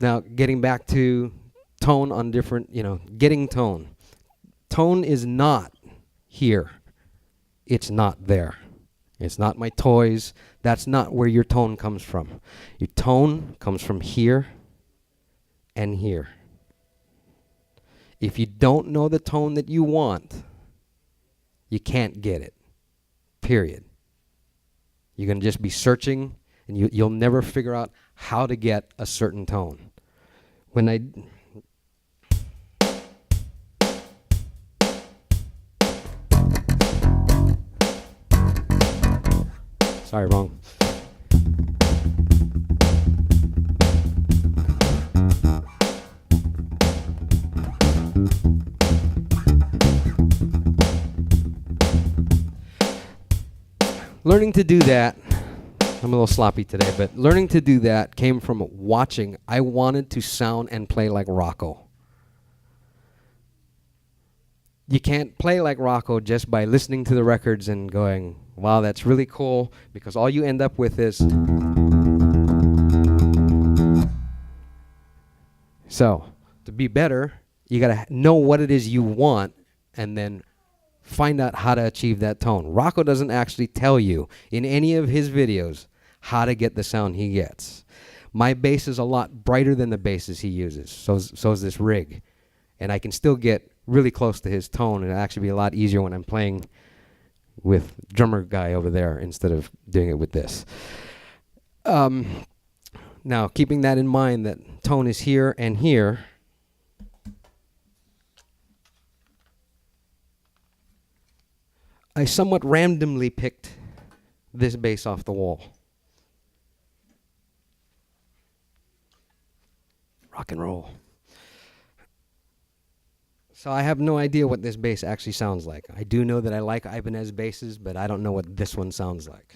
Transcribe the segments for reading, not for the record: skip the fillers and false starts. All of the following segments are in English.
Now, getting back to tone on different, getting tone. Tone is not here. It's not there. It's not my toys. That's not where your tone comes from. Your tone comes from here and here. If you don't know the tone that you want, you can't get it. Period. You're going to just be searching, and you'll never figure out how to get a certain tone. Sorry, wrong. Learning to do that, I'm a little sloppy today, but learning to do that came from watching. I wanted to sound and play like Rocco. You can't play like Rocco just by listening to the records and going, wow, that's really cool, because all you end up with is... So, to be better, you gotta know what it is you want and then find out how to achieve that tone. Rocco doesn't actually tell you in any of his videos how to get the sound he gets. My bass is a lot brighter than the basses he uses. So is this rig. And I can still get really close to his tone, and it'll actually be a lot easier when I'm playing with drummer guy over there instead of doing it with this. Now, keeping that in mind, that tone is here and here, I somewhat randomly picked this bass off the wall. Rock and roll. So I have no idea what this bass actually sounds like. I do know that I like Ibanez basses, but I don't know what this one sounds like.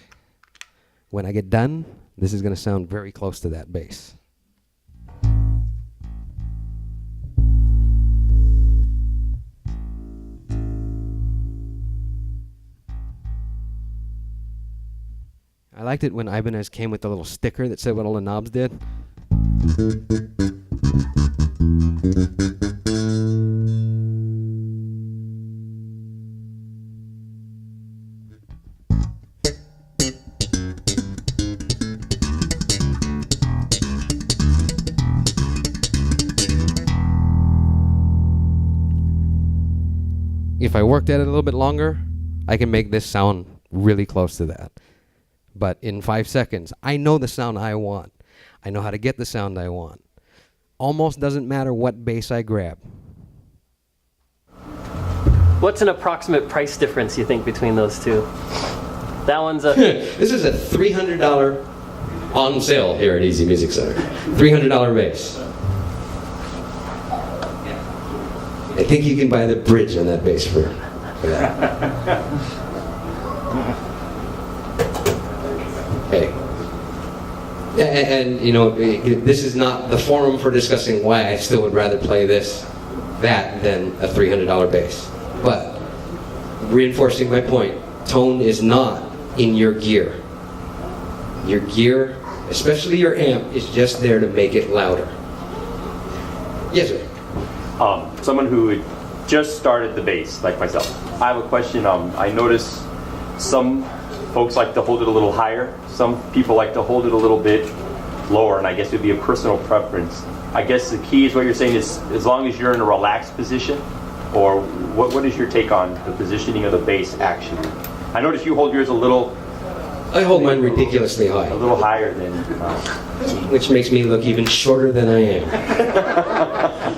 When I get done, this is going to sound very close to that bass. I liked it when Ibanez came with the little sticker that said what all the knobs did. If I worked at it a little bit longer, I can make this sound really close to that. But in 5 seconds, I know the sound I want. I know how to get the sound I want. Almost doesn't matter what bass I grab. What's an approximate price difference you think between those two? That one's a... This is a $300 on sale here at Easy Music Center. $300 bass. I think you can buy the bridge on that bass for that. Hey. And you know, this is not the forum for discussing why I still would rather play that than a $300 bass. But reinforcing my point, tone is not in your gear. Your gear, especially your amp, is just there to make it louder. Yes, sir. Someone who just started the bass, like myself. I have a question. I notice some folks like to hold it a little higher. Some people like to hold it a little bit lower, and I guess it would be a personal preference. I guess the key is what you're saying is as long as you're in a relaxed position, or what is your take on the positioning of the bass actually? I notice you hold yours a little... I hold mine ridiculously high. A little higher than... Which makes me look even shorter than I am.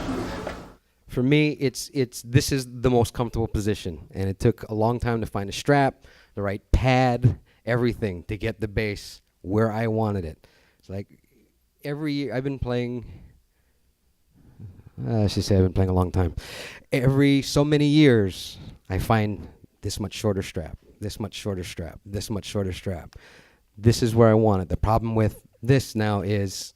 For me, this is the most comfortable position, and it took a long time to find a strap, the right pad, everything to get the bass where I wanted it. It's like every year I've been playing, I should say I've been playing a long time. Every so many years, I find this much shorter strap, this much shorter strap, this much shorter strap. This is where I want it. The problem with this now is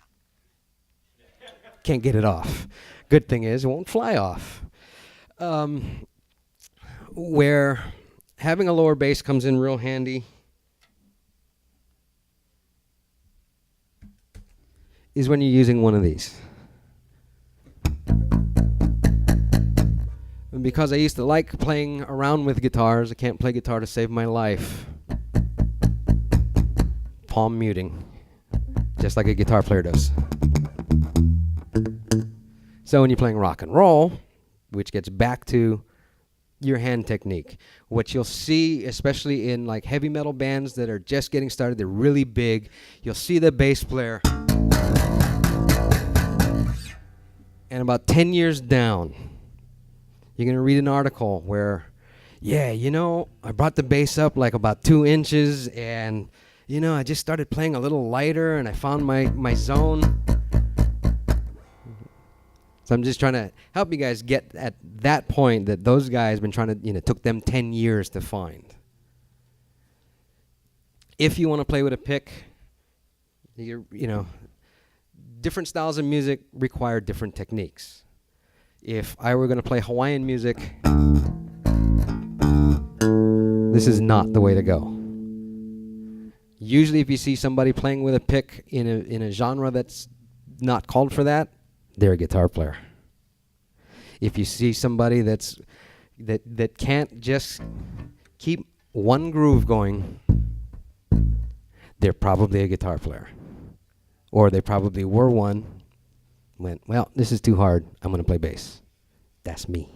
can't get it off. Good thing is it won't fly off. Where having a lower bass comes in real handy is when you're using one of these. And because I used to like playing around with guitars, I can't play guitar to save my life. Palm muting, just like a guitar player does. So when you're playing rock and roll, which gets back to your hand technique, what you'll see, especially in like heavy metal bands that are just getting started, they're really big, you'll see the bass player, and about 10 years down, you're going to read an article where, yeah, you know, I brought the bass up like about 2 inches, and, you know, I just started playing a little lighter, and I found my zone. So I'm just trying to help you guys get at that point that those guys been trying to, you know, took them 10 years to find. If you want to play with a pick, you know, different styles of music require different techniques. If I were going to play Hawaiian music, this is not the way to go. Usually if you see somebody playing with a pick in a genre that's not called for that, they're a guitar player. If you see somebody that can't just keep one groove going, they're probably a guitar player. Or they probably were one, went, well, this is too hard, I'm going to play bass. That's me.